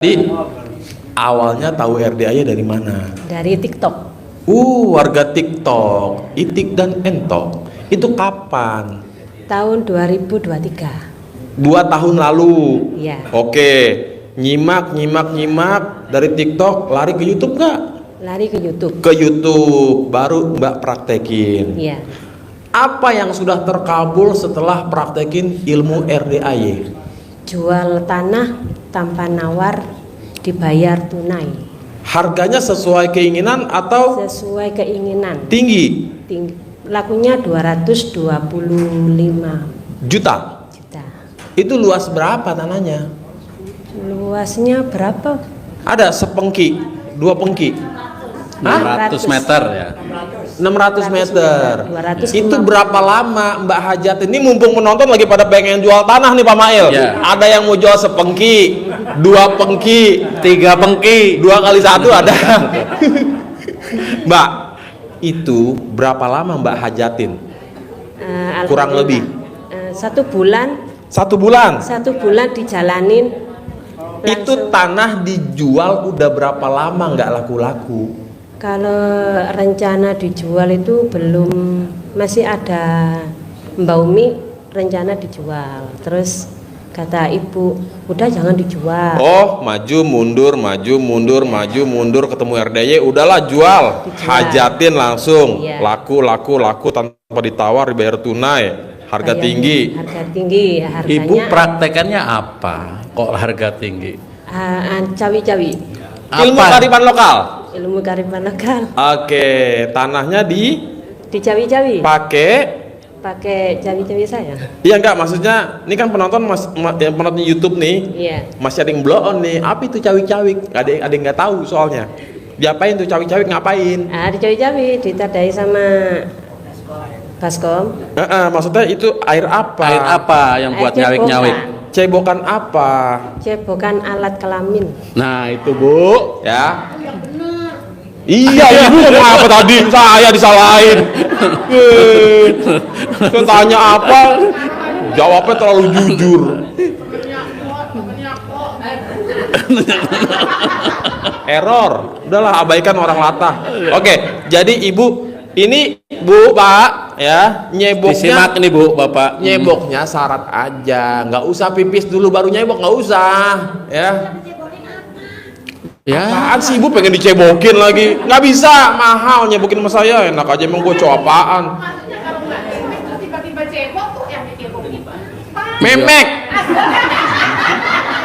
Jadi awalnya tahu RDAY dari mana? Dari TikTok. Warga TikTok, Itik dan Entok. Itu kapan? Tahun 2023. 2 tahun lalu. Iya. Oke, nyimak dari TikTok, lari ke YouTube nggak? Lari ke YouTube. Ke YouTube, baru Mbak praktekin. Iya. Apa yang sudah terkabul setelah praktekin ilmu RDAY? Jual tanah tanpa nawar, dibayar tunai. Harganya sesuai keinginan atau Sesuai keinginan. tinggi? Tinggi. Lakunya 225 Juta. juta. Itu luas berapa tanahnya? Luasnya berapa? Ada sepengki, 2 pengki. 600 meter ya. 600 meter. 250. Itu berapa lama Mbak Hajat ini, mumpung penonton lagi pada pengen jual tanah nih Pak Mail. Ya. Ada yang mau jual sepengki, 2 pengki, 3 pengki, 2 kali 1 ada. Mbak, itu berapa lama Mbak hajatin? Kurang lebih 1 bulan. 1 bulan. 1 bulan dijalanin. Itu tanah dijual udah berapa lama nggak laku-laku? Kalau rencana dijual itu belum, masih ada Mbak Umi rencana dijual. Terus kata ibu, udah jangan dijual. Oh, maju mundur ketemu RDY, udahlah jual. Dijual. Hajatin langsung. Iya. Laku tanpa ditawar, dibayar tunai. Harga Bayarnya tinggi. Harga tinggi, harganya. Ibu praktekannya apa? Kok harga tinggi? Cawi-cawi, Ilmu kearifan lokal. ilmu kearifan lokal. Oke, tanahnya Dicawi-cawi, pakai cawi-cawi saya. Iya enggak, maksudnya ini kan penonton yang penonton YouTube nih, Iya. masih ada yang blow on nih. Apa itu cawi-cawi? Ada yang nggak tahu soalnya. Diapain tuh cawi-cawi, ngapain? Dicawi-cawi, ditadai sama Baskom. Maksudnya itu air apa? Air apa yang buat Air nyawik-nyawik? Cebokan apa? Cebokan alat kelamin. Nah itu Bu. Ya. Iya, ibu ngomong apa tadi? Saya disalahin. Saya tanya apa? Jawabnya terlalu jujur. Error. Udahlah, abaikan orang latah. Oke, jadi ibu ini Bu, Pak, ya, nyeboknya. Disimak nih Bu, Bapak. Nyeboknya syarat aja, nggak usah pipis dulu baru nyebok, nggak usah, ya. Ya. Apaan sih ibu pengen dicebokin lagi? Nggak bisa, mahal nyebokin sama saya. Enak aja emang gue cowok apaan? Tiba-tiba cebok tuh yang dicebokin. Memek.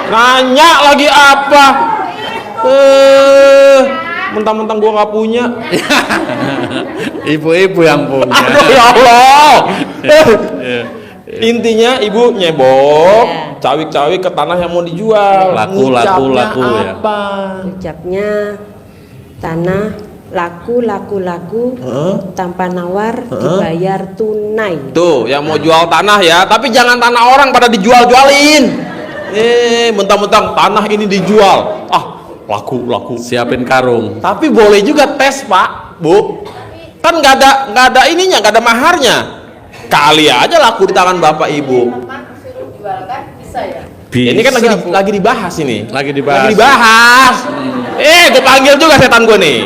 Nanya lagi apa? Mentang-mentang gue nggak punya. Ibu-ibu yang punya. Aduh ya Allah. Intinya ibu nyebok, cawik-cawik ke tanah yang mau dijual. Laku Ngucapnya ya. apa? Ucapnya tanah laku tanpa nawar, dibayar tunai. Tuh, yang mau jual tanah ya, tapi jangan tanah orang pada dijual-jualin. Mentang-mentang tanah ini dijual. Laku. Siapin karung. Tapi boleh juga tes, Pak, Bu. Kan nggak ada ininya, nggak ada maharnya. Kali aja laku di tangan Bapak Ibu. Bisa ya? Bisa, Ini kan Bu. lagi dibahas ini. Lagi dibahas. Gue panggil juga setan gue nih.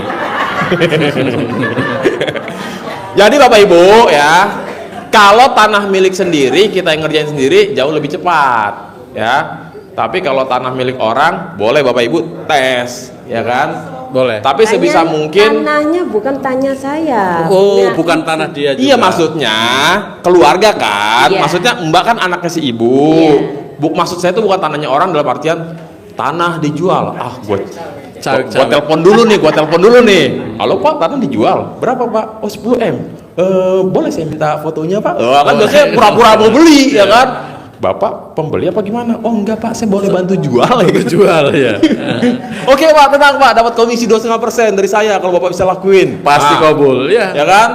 Jadi Bapak Ibu ya, kalau tanah milik sendiri kita yang ngerjain sendiri jauh lebih cepat, ya. Tapi kalau tanah milik orang, boleh Bapak Ibu tes, ya kan? Boleh. Tapi sebisa mungkin. Tanahnya bukan tanya saya. Oh, Nah, bukan tanah dia juga. Iya, maksudnya keluarga kan. Iya. Maksudnya Mbak kan anaknya si ibu. Maksud saya itu bukan tanahnya orang dalam artian tanah dijual. Gua telepon dulu nih. Halo Pak, tanah dijual. Berapa Pak? Oh 10 M. Boleh saya minta fotonya Pak? Kan biasanya pura-pura mau beli ya kan. Bapak pembeli apa gimana? Oh enggak Pak, saya boleh bantu jual ya. Jual ya. Oke Pak, tenang Pak, dapat komisi 2,5% dari saya kalau Bapak bisa lakuin. Pasti kabul ya. Ya kan?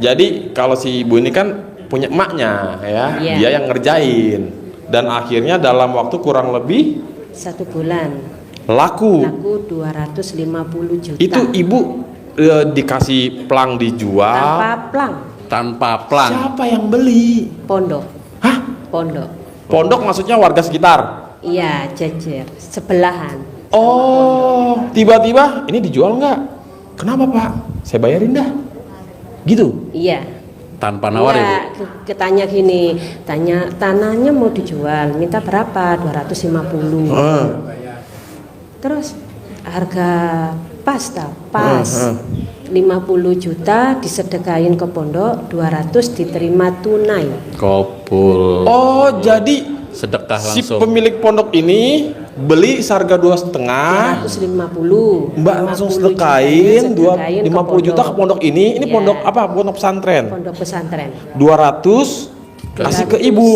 Jadi kalau si ibu ini kan punya emaknya ya, Iya. dia yang ngerjain. Dan akhirnya dalam waktu kurang lebih 1 bulan laku. laku 250 juta. Itu ibu dikasih plang dijual. tanpa plang. Tanpa plang. Siapa yang beli? Pondok. Hah? Pondok. Pondok maksudnya warga sekitar. Iya, jejer, sebelahan. Oh, tiba-tiba ini dijual nggak? Kenapa Pak? Saya bayarin dah. Gitu. Iya. Tanpa nawar Iya, Ibu. ketanya gini, tanya tanahnya mau dijual, minta berapa? 250. Terus harga pas tak? Pas. 50 juta disedekain ke pondok, 200 diterima tunai. Kabul. Oh, jadi Sedekah si langsung. pemilik pondok ini beli seharga 2,5. 250. Mbak langsung 50 sedekain jutanya 50 juta ke pondok ini. Ini Iya. pondok apa? Pondok pesantren. Pondok pesantren. 200 kasih ke 200 ibu.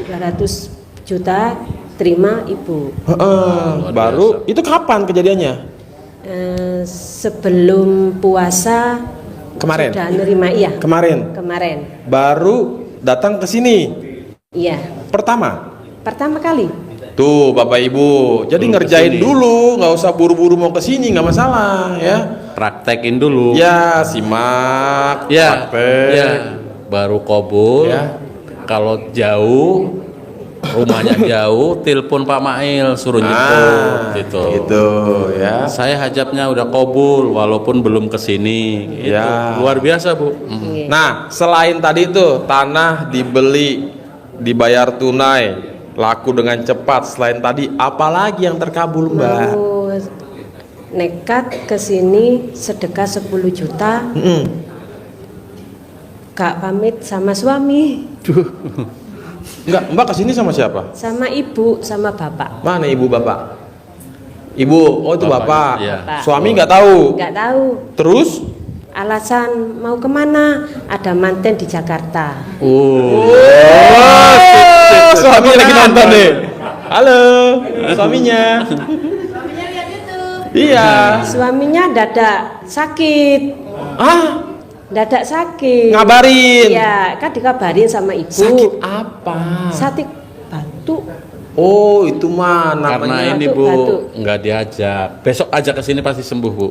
200 juta terima ibu. Heeh, baru itu kapan kejadiannya? Sebelum puasa Kemarin. sudah nerima, iya. Kemarin. Kemarin. Baru datang ke sini. Iya. Pertama kali. tuh Bapak Ibu, jadi Belum ngerjain kesini. dulu, nggak usah buru-buru mau ke sini, nggak masalah ya. Praktekin dulu. Ya simak, Ya, praktek. ya. Baru kabul. Ya. Kalau jauh, rumahnya jauh, telepon Pak Mail suruh nyebut gitu. gitu ya. Saya hajatnya udah kabul walaupun belum kesini. Gitu. Ya. Luar biasa Bu. Iya. Nah, selain tadi itu tanah dibeli, dibayar tunai, laku dengan cepat. Selain tadi, apalagi yang terkabul, Mbak? Mau nekat ke sini sedekah 10 juta. Kak pamit sama suami, Enggak, Mbak kesini sama siapa? sama ibu, sama bapak. Mana ibu bapak? Ibu, oh itu Bapaknya, bapak. iya. Bapak. Suami nggak tahu. Nggak tahu. Terus? Alasan mau kemana? Ada manten di Jakarta. Oh, suami lagi nonton nih. Halo, suaminya. Suaminya lihat YouTube. Iya. Suaminya dadak sakit. Ah, Dadak sakit. ngabarin. Iya, kan dikabarin sama ibu. Sakit apa? Sakit batuk. Oh, itu mah Karena namanya. ini Batuk. Bu nggak diajak. Besok ajak ke sini pasti sembuh Bu.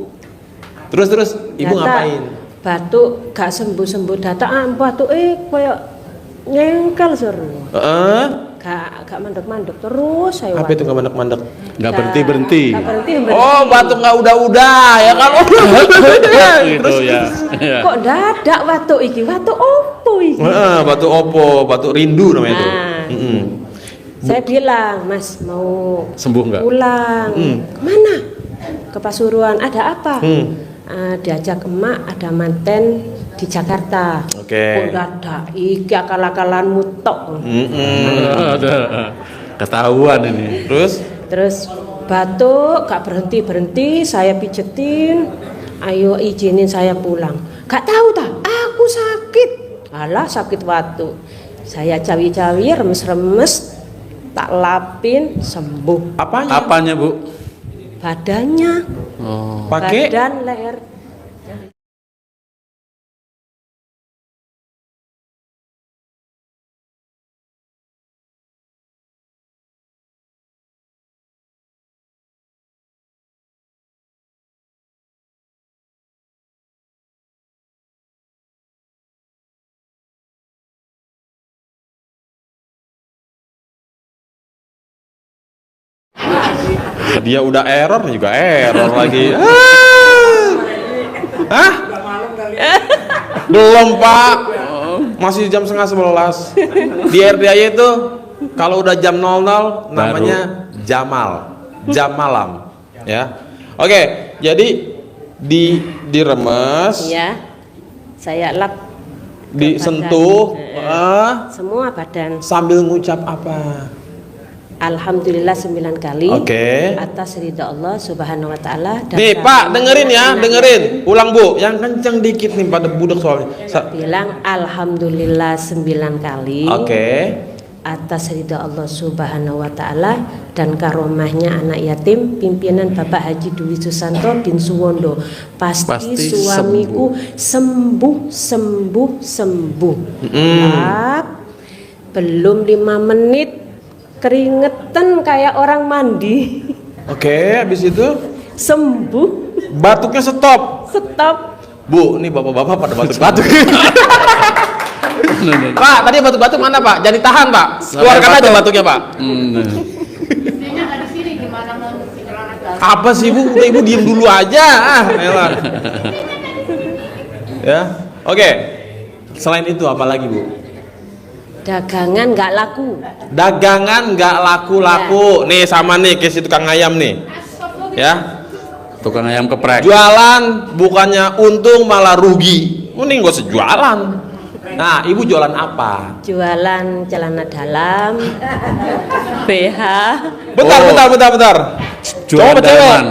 Terus ibu Dadak ngapain? Batuk gak sembuh-sembuh, dadak batuk koyo nyengkel suruh. Heeh. Gak mandek-mandek terus saya. Apa itu nggak mandek-mandek? Nggak berhenti. Gak berhenti. Oh, batuk nggak udah-udah ya kan? Gitu ya. Ya. Kok dadak batuk iki? Batuk opo iki? Batuk opo, batuk rindu namanya itu. Nah. Mm-mm. Saya bilang, Mas mau Sembuh nggak? pulang. Kemana? Ke Pasuruan. Ada apa? Diajak emak ada manten di Jakarta. Oke. Kok dadak iki akal-akalanmu tok. Ada ketahuan ini. Terus Batuk gak berhenti saya pijetin, ayo izinin saya pulang. Gak tahu tak, aku sakit. Alah sakit batuk. Saya cawi-cawi, remes-remes, tak lapin, sembuh. apanya? Apanya Bu? Badannya, Oh. Pakai badan, leher. dia udah error juga error lagi. Hah? Belum Pak, masih jam setengah 11. Di RDAY itu kalau udah jam 00 namanya jam malam, ya. Oke, jadi diremes, Ya, saya lap disentuh, semua badan. sambil ngucap apa? Alhamdulillah 9 kali. Oke. Atas ridha Allah Subhanahu wa taala. dan Nih Pak, dengerin ya, anaknya. dengerin. Ulang Bu, yang kenceng dikit nih pada budak soalnya. Bilang alhamdulillah 9 kali. Oke. Atas ridha Allah Subhanahu wa taala dan karomahnya anak yatim pimpinan Bapak Haji Dwi Susanto bin Suwondo. Pasti suamiku sembuh. Lap, belum 5 menit keringetan kayak orang mandi. Oke, habis itu Sembuh. batuknya stop. Stop. Bu, nih bapak-bapak pada batuk-batuk. Pak, tadi batuk-batuk mana Pak? Jangan ditahan Pak. Keluarkan aja batuknya Pak. Apa sih Bu? Udah Ibu diem dulu aja. Elah. Ya, oke. Selain itu apa lagi Bu? Dagangan nggak laku. Dagangan nggak laku-laku. Nih sama nih kayak si tukang ayam nih. Ya. Tukang ayam geprek. Jualan bukannya untung malah rugi. Mending gak usah jualan. Nah, Ibu jualan apa? Jualan celana dalam, BH. Bentar. Jualan Cowok apa cewek? daleman.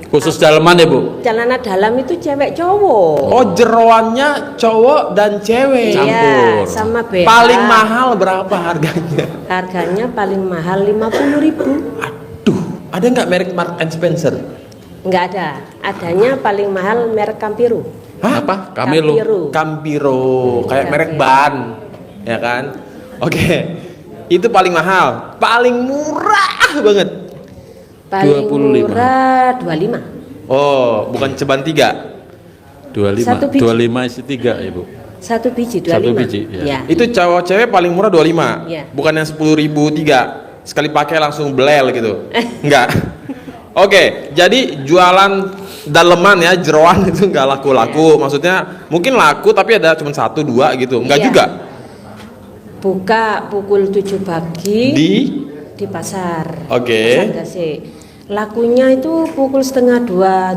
Khusus daleman ya Bu? Celana dalam itu cewek cowok. Oh, jeroannya cowok dan cewek. Campur. Iya, sama BH. Paling mahal berapa harganya? Harganya paling mahal 50.000. Aduh, ada nggak merek Marks and Spencer? Nggak ada. Adanya paling mahal merek Campiro. Hah? Apa? Kamilo. Campiro, kayak Campiro. merek ban, ya kan? Oke, itu paling mahal, paling murah banget. Paling 25. murah 25. Oh, bukan ceban 3. 25. Satu biji. 25 isi 3 ya Bu. Satu biji 25. Satu biji, ya. Ya. Itu cowok cewek paling murah 25. Iya. Bukan yang 10.000 3. Sekali pakai langsung belel gitu. Enggak. Oke, jadi jualan daleman ya, jeroan itu enggak laku-laku. Maksudnya mungkin laku tapi ada cuma 1 2 gitu. Enggak Iya. juga. Buka pukul 7 pagi di pasar. Oke. Pasar Gresik. Lakunya itu pukul 1:30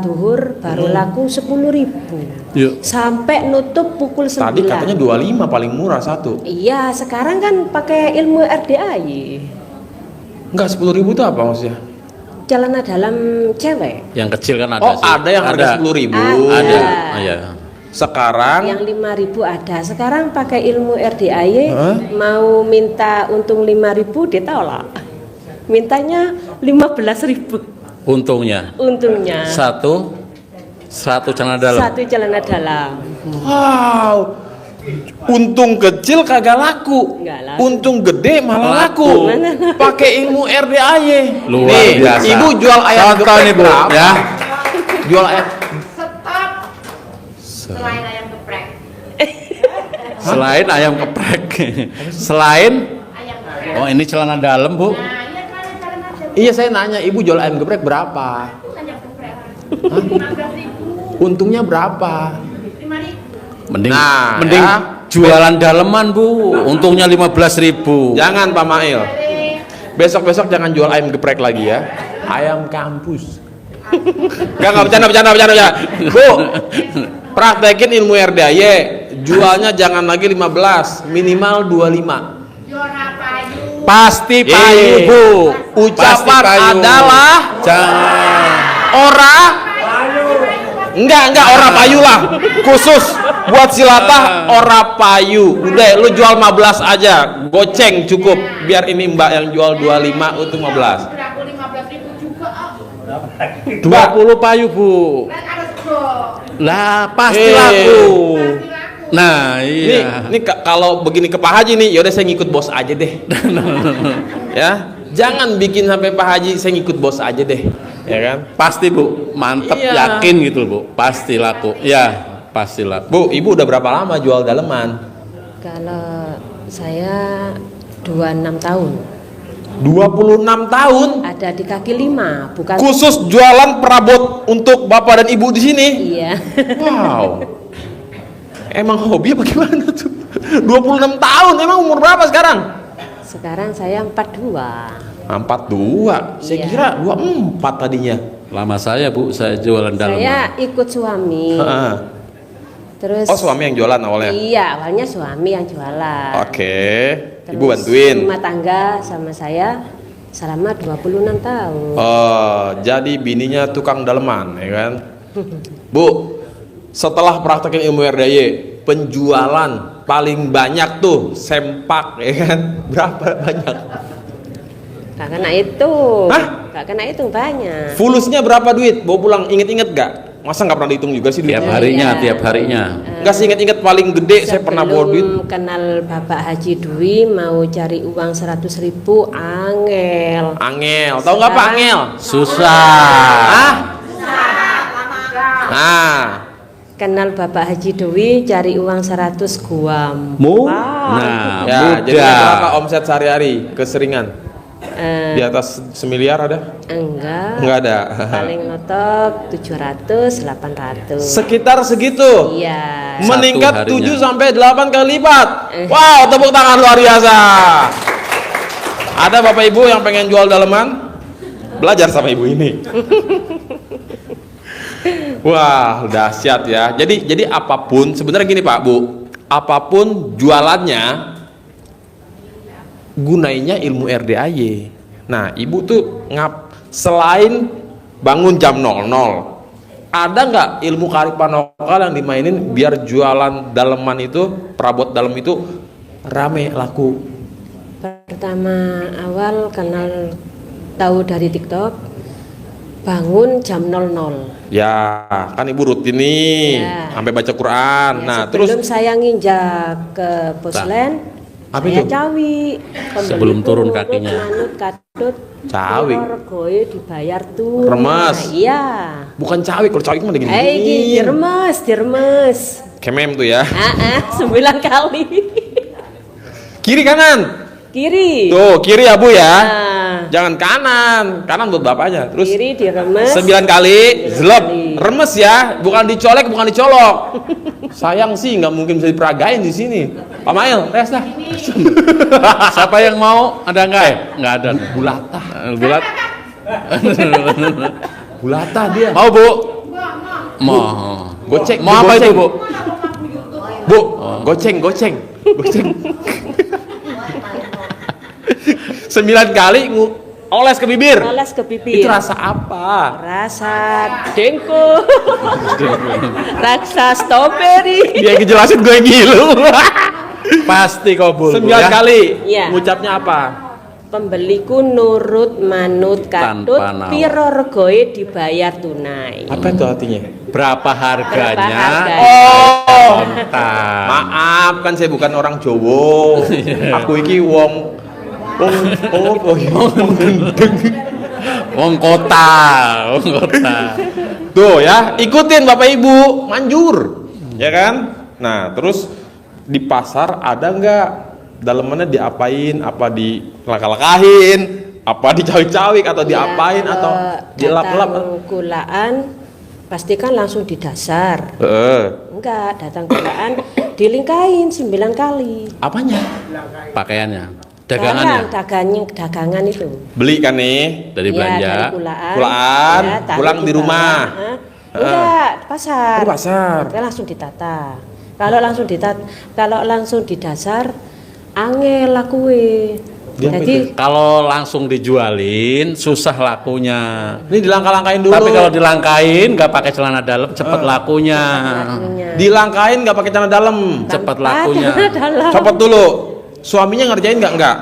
duhur baru laku 10.000. Yuk. Sampai nutup pukul 9. Tadi katanya 25 paling murah satu. Iya, sekarang kan pakai ilmu RDAY. Enggak, 10.000 itu apa maksudnya? Celana dalam cewek. Yang kecil kan ada Oh, sih. ada yang harga 10.000. Ada. Ada. Iya. Sekarang Yang 5.000 ada. Sekarang pakai ilmu RDAY Hah? mau minta untung 5.000 ditolak. Mintanya 15.000 Untungnya untungnya. satu celana dalam. Satu celana dalam. wow. Untung kecil kagak laku. Nggak laku. Untung gede malah Laku. laku. Mana? Pakai ilmu RDAY. Luar Nih, biasa. Ibu jual ayam Contoh geprek nih Bu, berapa? ya. Jual ayam Stop. Selain ayam geprek. Selain ayam geprek. Selain Ayam geprek. oh ini celana dalam Bu. Nah, iya kan cara macam. Iya, saya nanya, Ibu jual ayam geprek berapa? Ayam geprek. 15.000. Untungnya berapa? 5.000. Mending Nah, mending ya. jualan daleman Bu. Untungnya 15.000. Jangan Pak Mail. Besok-besok jangan jual ayam geprek lagi ya. Ayam kampus. Enggak bercanda. Bu, praktekin ilmu RDAY. Jualnya jangan lagi 15, minimal 25. Juara payu. Pasti payu Bu. Pasti Ucapan payu. adalah Jangan. ora. Enggak ora payu lah. Khusus buat silatah ora payu. Udah lu jual 15 aja. Goceng cukup. Biar ini Mbak yang jual 25 untuk 15. Berapa 15.000 juga. 20 payu Bu. Kan harus go. Lah pasti Eh. laku. Pasti laku. Nah, iya. Ini kalau begini ke Pak Haji nih, yaudah saya ngikut bos aja deh. Ya, jangan bikin sampai Pak Haji saya ngikut bos aja deh, ya kan? Pasti Bu, mantep, Iya. yakin gitu Bu, pasti laku. Ya, pasti laku. Bu, Ibu udah berapa lama jual daleman? Kalau saya 26 tahun. 26 tahun. Ada di kaki 5, bukan. Khusus jualan perabot untuk Bapak dan Ibu di sini. Iya. Wow. Emang hobi apa gimana tuh? 26 tahun, emang umur berapa sekarang? Sekarang saya 42. 42. Saya Iya. kira 24 tadinya. Lama saya Bu, saya jualan daleman. Saya ikut suami. Heeh. Terus Oh, suami yang jualan awalnya. Iya, awalnya suami yang jualan. Oke. Terus Ibu bantuin. Rumah tangga sama saya selama 26 tahun. Oh, jadi bininya tukang daleman, ya kan? Bu, setelah praktekin ilmu RDAY, penjualan paling banyak tuh sempak, ya kan? Berapa banyak? Gak kena itu. Hah? Gak kena itu banyak. Fulusnya berapa duit? Bawa pulang, inget-inget gak? Masa nggak pernah dihitung juga sih Tiap duitnya? harinya, Iya. tiap harinya. Nggak sih inget-inget paling gede saya pernah bawa duit. Sebelum kenal Bapak Haji Dwi mau cari uang 100.000 angel. Angel, tahu nggak Pak Angel? Susah. Ah? Nah, Kenal Bapak Haji Dwi cari uang 100 guam. Mu? Wow. Nah, ya jadi mudah. berapa omset sehari-hari keseringan? Di atas semiliar ada? Enggak ada. Paling notok 700, 800. Sekitar segitu. Iya. Meningkat Satu 7 harinya. sampai 8 kali lipat. Wow, tepuk tangan luar biasa. Ada Bapak Ibu yang pengen jual daleman? Belajar sama ibu ini. Wah, dahsyat ya. Jadi apapun sebenarnya gini Pak Bu, apapun jualannya gunainya ilmu RDAY. Nah, ibu tuh selain bangun jam 00, ada nggak ilmu kearifan lokal yang dimainin biar jualan daleman itu, perabot dalam itu rame laku? Pertama awal kenal tahu dari TikTok, bangun jam 00. Ya, kan ibu rutin nih, Ya. sampai baca Quran. Ya, Nah, sebelum terus saya nginjak ke Poslen, apa saya itu? cawi. Sebelum turun kakinya. Manut kadut. Cawi. Regoe dibayar tuh. Remes. Iya. bukan cawi, kalau cawi mah gini. Diremes. Kemem tuh ya. 9 kali. Kiri kanan. Kiri. Tuh, kiri ya Bu ya. Nah, Jangan kanan buat bapaknya. Terus kiri diremes. 9 kali, zelop, kali. remes ya, bukan dicolek, bukan dicolok. Sayang sih, nggak mungkin bisa diperagain di sini. Pak Mail, tes dah. Siapa yang mau? Ada nggak? Nggak ada. Bulata, Bulat. bulata dia. Mau Bu? Mau. Mau. Goceng. Mau apa itu Bu? Bu, goceng. 9 kali oles ke bibir. Oles ke bibir. Itu rasa apa? Rasa dengko. Rasa strawberry. Dia ngejelasin gue ngilu. Pasti kabul. 9 Bu, ya? kali. Iya. Ngucapnya apa? Pembeliku nurut manut katut, Tanpa nawar. piro regoe dibayar tunai. Apa itu artinya? Berapa harganya? Berapa harganya? Oh, Kontan. maaf kan saya bukan orang Jawa. Aku iki wong gendeng. Wong kota. Tuh ya, ikutin Bapak Ibu, manjur. Ya kan? Nah, terus di pasar ada nggak dalemannya diapain? Apa dilakah-lakahin? Apa dicawik-cawik atau diapain atau dilap-lap? Kulaan pastikan langsung di dasar. Enggak, datang kulaan dilingkain 9 kali. Apanya? Pakaiannya. Dagangannya. Dagangan itu. Beli kan nih? Dari Iya, belanja. dari kulaan. Kulaan, taruh pulang di bawah. rumah. Hah? Enggak, pasar. Oh, pasar. Kita langsung ditata. Kalau langsung di dasar, angel lakue. Dia apa Jadi Kalau langsung dijualin susah lakunya. Ini dilangkah-langkahin dulu. Tapi kalau dilangkain nggak pakai celana dalam cepet lakunya. lakunya. dilangkahin nggak pakai celana dalam. Cepet Tanpa lakunya. celana dalam. Copot dulu. Suaminya ngerjain nggak? Enggak.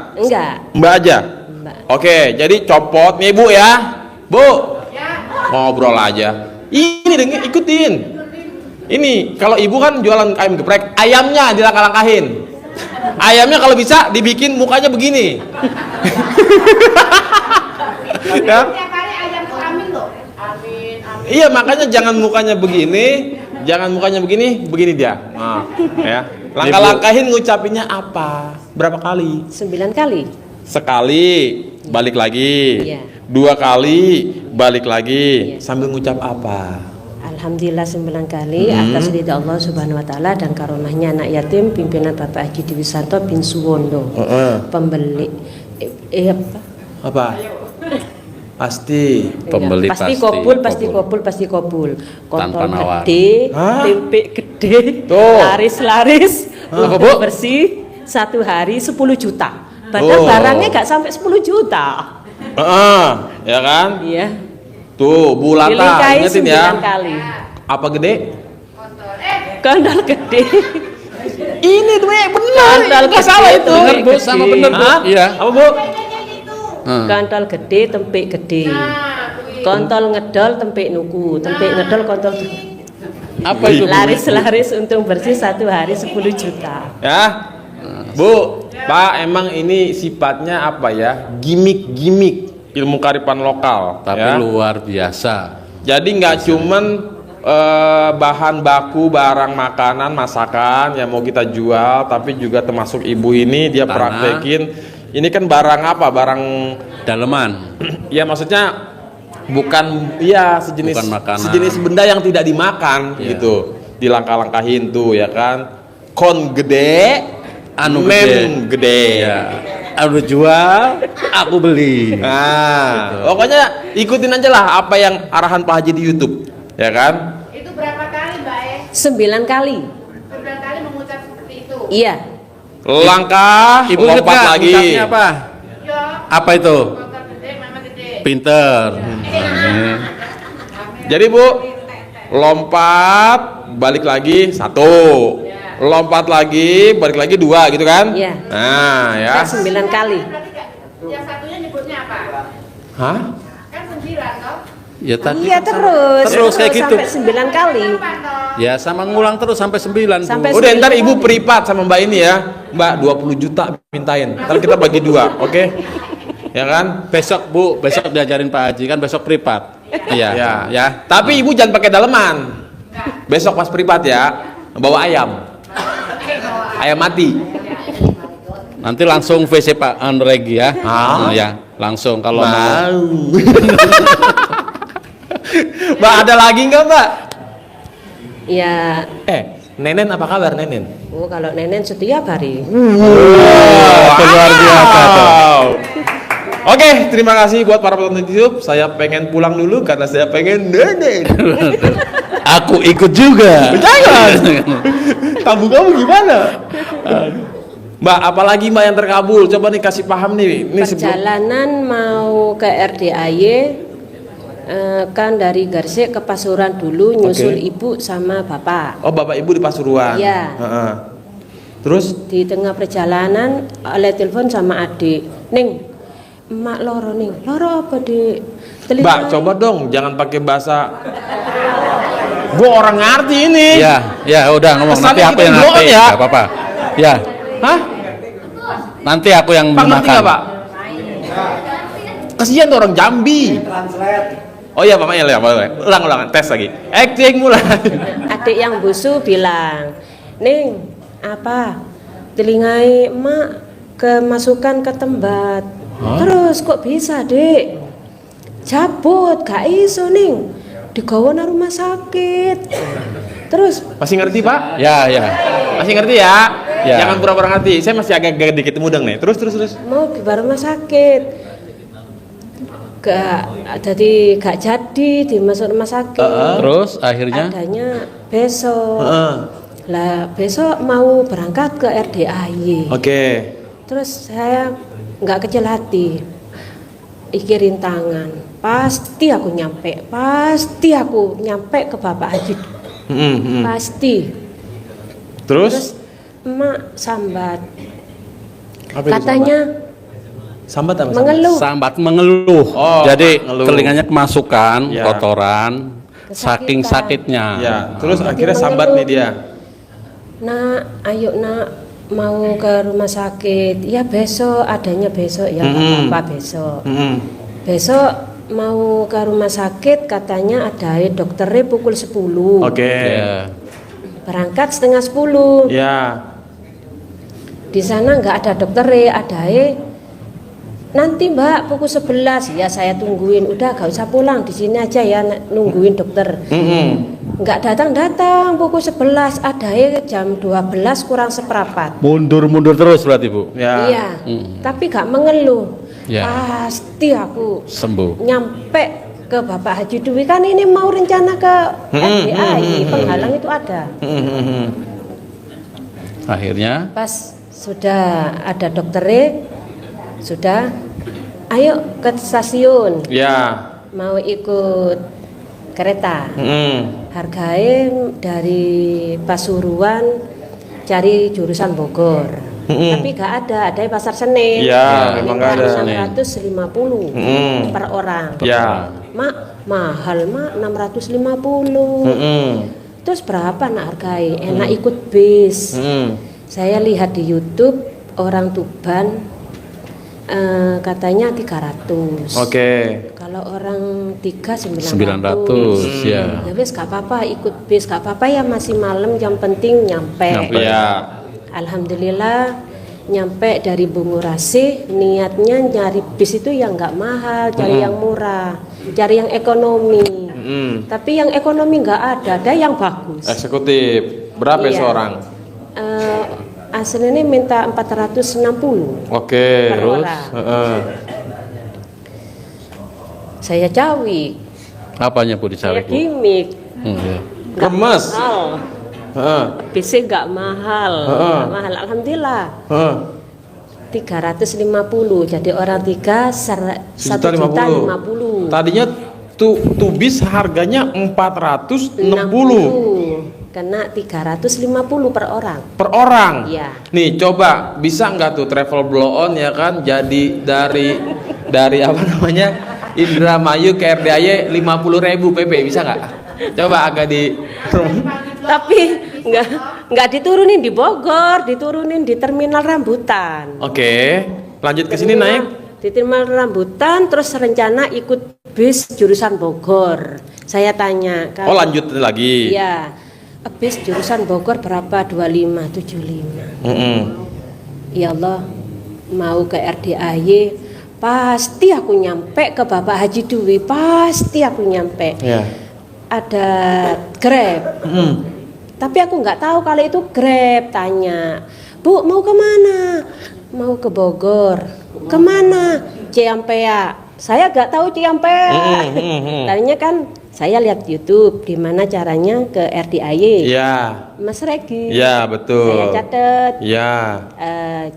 Mbak aja. Mbak. Oke, jadi copot nih Bu ya. Bu. Ngobrol aja. Ini dengerin, ikutin. Ini kalau ibu kan jualan ayam geprek, ayamnya dilangkah-langkahin. Ayamnya kalau bisa dibikin mukanya begini. Ya. Tiap kali ayam tuh amin loh. Amin. Iya, makanya jangan mukanya begini, begini dia. Nah, ya. Langkah-langkahin ngucapinnya apa? Berapa kali? 9 kali. Sekali balik lagi. Iya. 2 kali balik lagi. Iya. Sambil ngucap apa? Alhamdulillah 9 kali atas ridha Allah Subhanahu wa taala dan karomahnya anak yatim pimpinan Bapak Haji Diwisanto bin Suwondo. Pembeli apa? Apa? Pasti. Pembeli pasti kobul. Tanpa Kontol nawar. gede, Hah? tempe gede, Tuh. laris, Apa, untuk Bu? bersih 1 hari 10 juta. Padahal Oh. barangnya gak sampai 10 juta. Ya kan? Iya. Tuh, Bu Lata, Dilingkahi ingetin 9 ya. kali. Apa gede? Kontol gede. Ini tuh benar. Kontol Nggak salah itu. Bener Bu, sama bener Bu. Hah? Iya. Apa Bu? Kontol gede, tempe gede. Kontol ngedol, tempe nuku. Tempe ngedol, kontol Apa itu Bu? laris untung bersih 1 hari 10 juta. Ya. Bu, Pak, emang ini sifatnya apa ya? Gimik-gimik ilmu kearifan lokal. Tapi ya. luar biasa. Jadi nggak cuman bahan baku, barang makanan, masakan yang mau kita jual, tapi juga termasuk ibu ini dia Tanah. praktekin Ini kan barang apa? Barang Daleman. ya maksudnya bukan ya sejenis Bukan makanan. sejenis benda yang tidak dimakan Iya. gitu. Dilangkah-langkahin tuh ya kan. Kon gede, Anu mem gede. Ya. Anu jual, aku beli. Nah, pokoknya ikutin aja lah apa yang arahan Pak Haji di YouTube, ya kan? Itu berapa kali Mbak 9 kali. 9 kali mengucap seperti itu. Iya. Langkah, Ibu lompat juga lagi. ucapnya apa? Yo, Apa itu? motor gede, mama gede. Pinter. Jadi Bu, lompat, balik lagi 1. Lompat lagi, balik lagi 2 gitu kan? Iya. Nah, ya. Udah 9 kali. Berarti yang satunya nyebutnya apa? Hah? Kan 9 toh? Ya tadi. Iya terus. Terus kayak gitu. Sampai 9 kali. Apa toh? Ya sama ngulang terus sampai 9. Bu. Sampai Udah ntar 9 Ibu kali. privat sama Mbak ini ya. Mbak 20 juta mintain. Ntar kita bagi 2, oke? Ya kan? Besok Bu, besok diajarin Pak Haji kan besok privat. Iya. Ya. Ya. Tapi Ibu jangan pakai daleman. Besok pas privat ya, bawa ayam. Ayam mati. Nanti langsung VC Pak Andregi ya. Ah. Ya, langsung kalau mau. Mau. Mbak ada lagi nggak Mbak? Ya. Nenen apa kabar Nenen? Oh, kalau Nenen setiap hari. Luar biasa tuh. Wow. Oke, terima kasih buat para penonton YouTube. Saya pengen pulang dulu karena saya pengen Nenen. Aku ikut juga. Jangan. Kamu gimana? Mbak, apalagi Mbak yang terkabul? Coba nih kasih paham nih. Ini Perjalanan mau ke RDAY kan dari Gresik ke Pasuruan dulu nyusul Oke. ibu sama bapak. Oh, Bapak Ibu di Pasuruan. Iya. Heeh. Terus Di tengah perjalanan oleh telepon sama adik, Ning, emak loro ning, loro apa Dik? Mbak, coba dong jangan pakai bahasa gua orang ngerti ini. Ya, ya udah ngomong nanti Kesannya aku kita yang bohong ngerti, ya. nggak apa-apa. Ya, Hah? nanti aku yang Pak ngerti makan. nggak Pak? Kasihan tuh orang Jambi. Oh iya Pak Mail ya, boleh. Ulang tes lagi. Acting mulai. Adik yang busu bilang, Ning, apa? Telingai emak kemasukan ke tempat. Terus kok bisa, Dek? Cabut, gak iso Ning. Digawa nang rumah sakit. Terus Masih ngerti Pak? Ya, ya. Masih ngerti ya? Ya. Jangan pura-pura ngerti. Saya masih agak dikit mudeng nih. Terus. mau ke rumah sakit. Gak jadi dimasuk rumah sakit. Terus akhirnya Adanya besok. Heeh. Lah besok mau berangkat ke RDAY. Oke. Terus saya nggak kecil hati, iki rintangan. Pasti aku nyampe ke Bapak Haji. Pasti. Terus Emak sambat. apa itu, Katanya sambat apa? mengeluh. sambat mengeluh. Oh, Jadi mengeluh. telinganya kemasukan Ya. kotoran, saking sakitnya. Ya, terus akhirnya sambat nih dia. Nak, ayo nak mau ke rumah sakit. Ya besok, adanya besok ya nggak apa-apa besok. Besok mau ke rumah sakit katanya ada dokternya pukul 10. Oke. Ya. Berangkat setengah 10. Ya. Di sana nggak ada dokternya, ada nanti Mbak pukul 11. Ya saya tungguin, udah gak usah pulang di sini aja ya nungguin dokter. Nggak datang pukul 11, ada jam 12 kurang seperempat. Mundur terus berarti Bu. Ya. Iya, tapi gak mengeluh. Ya. Pasti aku Sembuh. nyampe ke Bapak Haji Dwi, kan ini mau rencana ke RDAY, penghalang itu ada. Akhirnya Pas sudah ada dokternya, sudah ayo ke stasiun, Ya. mau ikut kereta. Harganya dari Pasuruan cari jurusan Bogor. Tapi gak ada Pasar Senen. Iya, Ini memang gak ada. 650 per orang. Ya. Mak, mahal mak 650. Terus berapa nak hargai? Enak ikut bis. Saya lihat di YouTube orang Tuban katanya 300. Oke. Kalau orang 3 900 ya. Ya wes gak apa-apa ikut bis, gak apa-apa ya masih malam, yang penting nyampe. Nyampe. Ya. Alhamdulillah nyampe dari Bungurasi, niatnya nyari bis itu yang nggak mahal, cari yang murah, cari yang ekonomi. Tapi yang ekonomi nggak ada yang bagus. Eksekutif. Berapa Iya. seorang? Aslinya minta 460 Oke, per terus? orang. Saya cawi, Apanya Bu saya dicari Bu? gimmick. Iya. Nggak Remes. mahal. Heeh. Bisnya nggak mahal, nggak mahal. Alhamdulillah. Heeh. 350, jadi orang tiga 1.050.000. Tadinya tuh bis harganya 460 kena 350 per orang. per orang. Iya. Nih coba bisa nggak tuh travel blow on ya kan? Jadi dari apa namanya Indramayu ke RDAY 50.000 PP bisa nggak? Coba agak di Tapi nggak diturunin di Bogor, diturunin di terminal Rambutan. Oke, lanjut ke sini naik. Di terminal Rambutan, terus rencana ikut bis jurusan Bogor. Saya tanya, Oh lanjut lagi. Iya, bis jurusan Bogor berapa? 2575. Ya Allah, mau ke RDAY, pasti aku nyampe ke Bapak Haji Dwi, pasti aku nyampe. Ya. Ada Grab. Tapi aku nggak tahu kalau itu Grab. Tanya, Bu mau kemana? Mau ke Bogor. Kemana? Ciampea. Saya nggak tahu Ciampea. Tadinya kan saya lihat YouTube di mana caranya ke RDAY. Iya. Mas Regi. Iya betul. Saya catat Iya.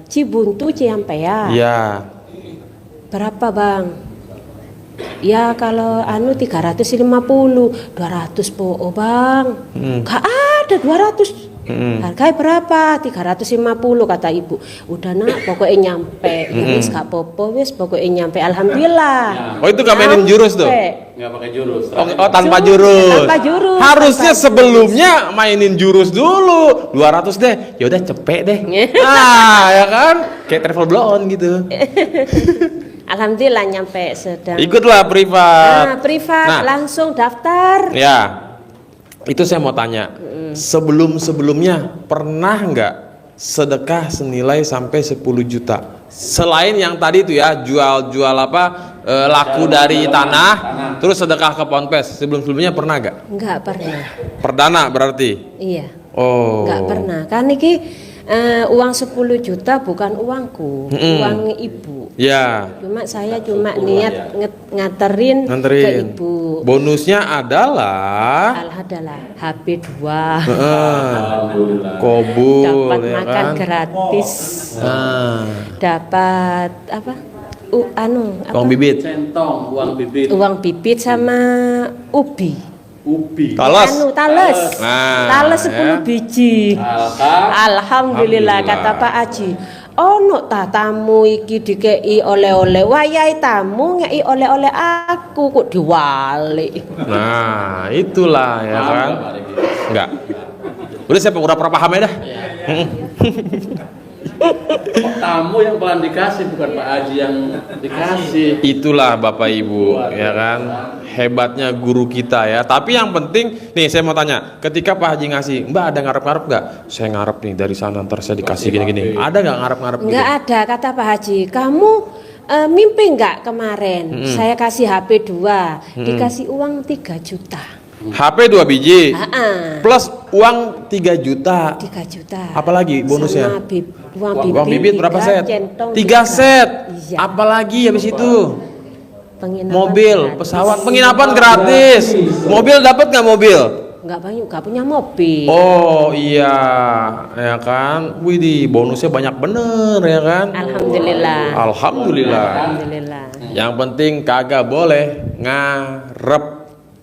Cibuntu Ciampea. Iya. Berapa Bang? Ya kalau 350, 200 po Bang. Gak ada 200. Harganya berapa? 350 kata ibu. Udah nak, pokoknya nyampe. Ya wis gak popo wis, pokoknya nyampe. Alhamdulillah. Oh itu gak mainin jurus tuh? Nggak pakai jurus. Oh tanpa jurus. Tanpa jurus. Harusnya Tanpa sebelumnya mainin jurus dulu. 200 deh. Ya udah cepet deh. Nah, ya kan? Kayak travel blow on gitu. Alhamdulillah nyampe sedang. Ikutlah privat. Nah, privat Nah. langsung daftar. Ya. Itu saya mau tanya. Sebelum-sebelumnya pernah nggak sedekah senilai sampai 10 juta? Selain yang tadi itu ya, jual apa laku dari tanah, terus sedekah ke Ponpes. Sebelum-sebelumnya pernah nggak? Enggak pernah. Perdana berarti. Iya. Oh. Enggak pernah. Kan ini uang 10 juta bukan uangku, uang ibu. Ya. Cuma saya ngiat nganterin ke ibu. Bonusnya adalah Alhamdulillah HP 2. kobul Dapat ya makan kan? gratis. Dapat apa? Apa? Uang bibit. Centong, uang bibit, Uang bibit sama ubi. ubi. Talas. Tales. Nah, Tales 10 ya. biji. Alhamdulillah kata Pak Haji. Ono tamu iki dikei oleh-oleh, wayahe tamu ngei oleh-oleh aku kok diwali. Nah, itulah ya kan? Enggak. Udah saya pura-pura paham ya dah. Tamu yang pelan dikasih, bukan Pak Haji yang dikasih. Itulah Bapak Ibu, ya kan? Hebatnya guru kita ya. Tapi yang penting, nih saya mau tanya, ketika Pak Haji ngasih, Mbak ada ngarep-ngarep nggak? Saya ngarep nih dari sana, ntar saya dikasih gini-gini. Ada nggak ngarep-ngarep gitu? Enggak ada, kata Pak Haji. Kamu mimpi enggak kemarin? Saya kasih HP 2, dikasih uang 3 juta. HP 2 biji, Heeh. plus uang 3 juta. 3 juta. Apalagi bonusnya? Sama Uang bibit berapa 3 set? centong 3 set. Iya. Apalagi habis itu? Penginapan Mobil, gratis. pesawat, penginapan gratis. Mobil dapat nggak mobil? Enggak punya mobil. Oh iya, ya kan? Widih, bonusnya banyak bener ya kan? Alhamdulillah. Alhamdulillah. Alhamdulillah. Yang penting kagak boleh ngarep,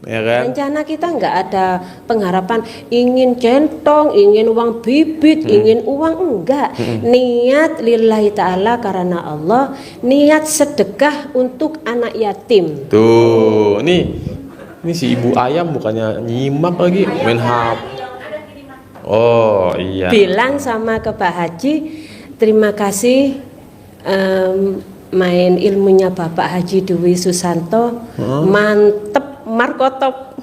ya kan? Rencana kita nggak ada pengharapan ingin centong, ingin uang bibit, ingin uang enggak. Niat lillahi ta'ala karena Allah, niat sedekah untuk anak yatim. Tuh, ini si ibu ayam bukannya nyimak lagi main HP. Oh iya. Bilang sama ke Pak Haji, terima kasih main ilmunya Bapak Haji Dwi Susanto, mantep markotop.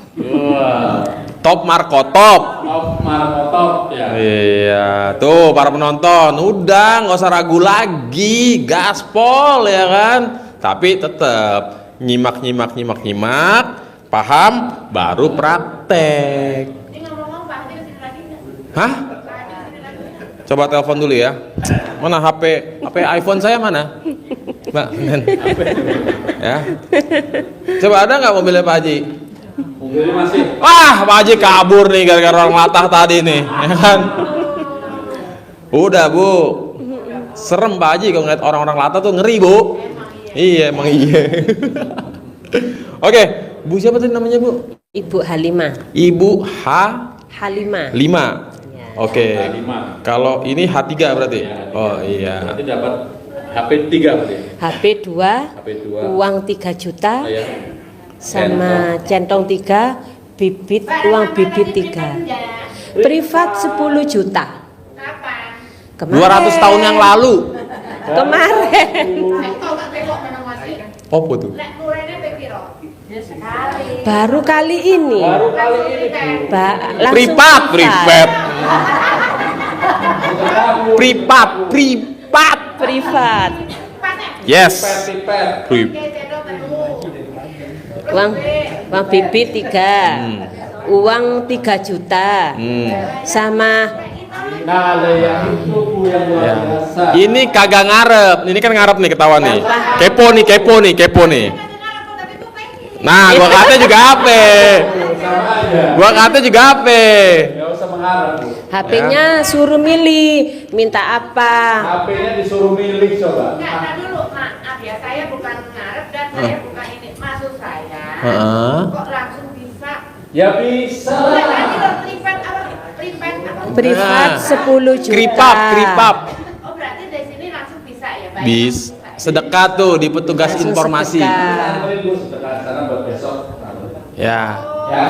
Top Markotop. Top Markotop ya. Iya, tuh para penonton, udah nggak usah ragu lagi, gaspol ya kan. Tapi tetap nyimak, paham, baru praktek. Ini ngomong-ngomong Pak Haji kesini lagi nggak? Hah? Pak Haji kesini lagi nggak? Coba telepon dulu ya. Mana HP iPhone saya mana? Mbak, men. Ya. Coba ada nggak mobilnya Pak Haji? Mobilnya masih. Wah, Pak Haji kabur nih gara-gara orang latah tadi nih, ya kan? Udah Bu, serem Pak Haji kalau ngeliat orang-orang latah tuh ngeri Bu. Iya, emang iya. Oke, Bu siapa tadi namanya Bu? Ibu Halimah. Ibu Halimah. H5. Ya. Oke. H5. Kalau ini H3 berarti? Oh iya. Berarti dapat HP 3 berarti. HP 2, HP 2. uang 3 juta, Ya. sama centong 3, bibit, uang bibit 3. Privat 10 juta. Kapan? Kemarin. 200 tahun yang lalu. Kemarin. Kau tak tengok mana masih? Apa tuh? Lek murahnya piro? Sekali. Baru kali ini. Baru kali ini. Langsung Privat. Privat. Yes. Pet. Uang bibit 3. Uang 3 juta. Sama Nah, ada yang itu Bu yang luar biasa. Ini kagak ngarep. Ini kan ngarep nih ketahuan nih. Kepo nih. Nah, gua kata juga apa? Sama aja. Gua kata juga apa? Enggak usah mengharap Bu. HP-nya suruh milih, minta apa? HP-nya disuruh milih coba. Enggak, nah dulu maaf ya, saya bukan ngarep dan saya bukan ini. Maksud saya, Heeh. kok langsung bisa? Ya bisa. Udah tadi lo privat apa? Privat 10 juta. Kripap. Oh berarti dari sini langsung bisa ya? Bayar Bis langsung bisa. sedekah tuh di petugas Langsung informasi. sedekah. Anterin Bu sedekah sana buat besok. Ya. Ya.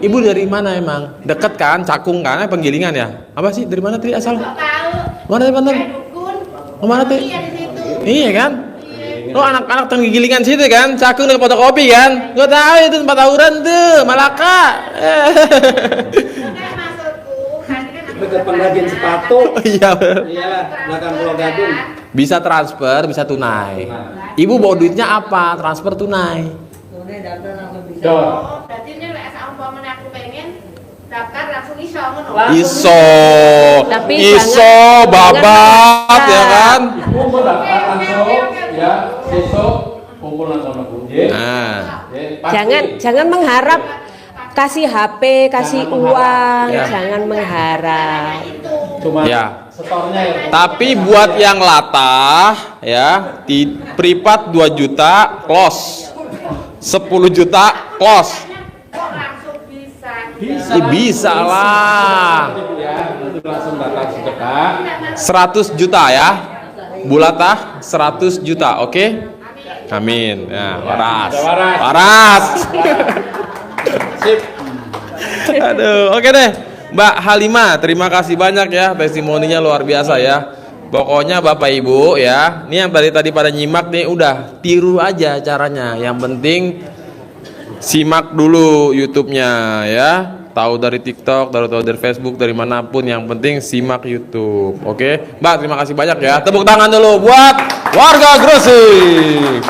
Ibu dari mana emang? Deket kan, Cakung kan, Penggilingan ya? Apa sih? Dari mana tadi asal? Nggak tahu. Mana dari mana? Kayak dukun. Oh, mana tuh? Iya di situ. Iya kan? Lo anak-anak Penggilingan situ kan, Cakung dengan fotokopi kan? Gue tahu itu tempat tawuran tuh, Malaka. Bukan maksudku, tadi kan aku Dekat pengrajin sepatu. Iya. Iya, belakang Pulau Gadung. Bisa transfer, bisa tunai. Ibu bawa duitnya apa? Transfer tunai. Dor. Oh, berarti ini lek saumpamane aku pengen daftar langsung iso ngono. Iso, Tapi iso, babat jangan ya kan? Kumpul daftar langsung ya. Besok kumpul langsung Bu. Nah, Jangan mengharap kasih HP, kasih uang, Ya. jangan mengharap. Cuma Ya. setornya ya. tapi buat yang latah ya, di privat 2 juta close, 10 juta close. Kok langsung bisa? Bisa. Bisa lah. Ya, nanti langsung datang sedekah. 100 juta ya. Bulatah 100 juta, oke? Amin. Nah, waras. Waras. Waras. Sip. Aduh, oke deh. Mbak Halimah, terima kasih banyak ya, testimoninya luar biasa ya. Pokoknya Bapak Ibu ya, ini yang tadi pada nyimak nih udah tiru aja caranya. Yang penting simak dulu YouTube-nya ya. Tahu dari TikTok, tahu dari Facebook, dari manapun, yang penting simak YouTube. Oke, Mbak terima kasih banyak ya. Tepuk tangan dulu buat warga Gresik.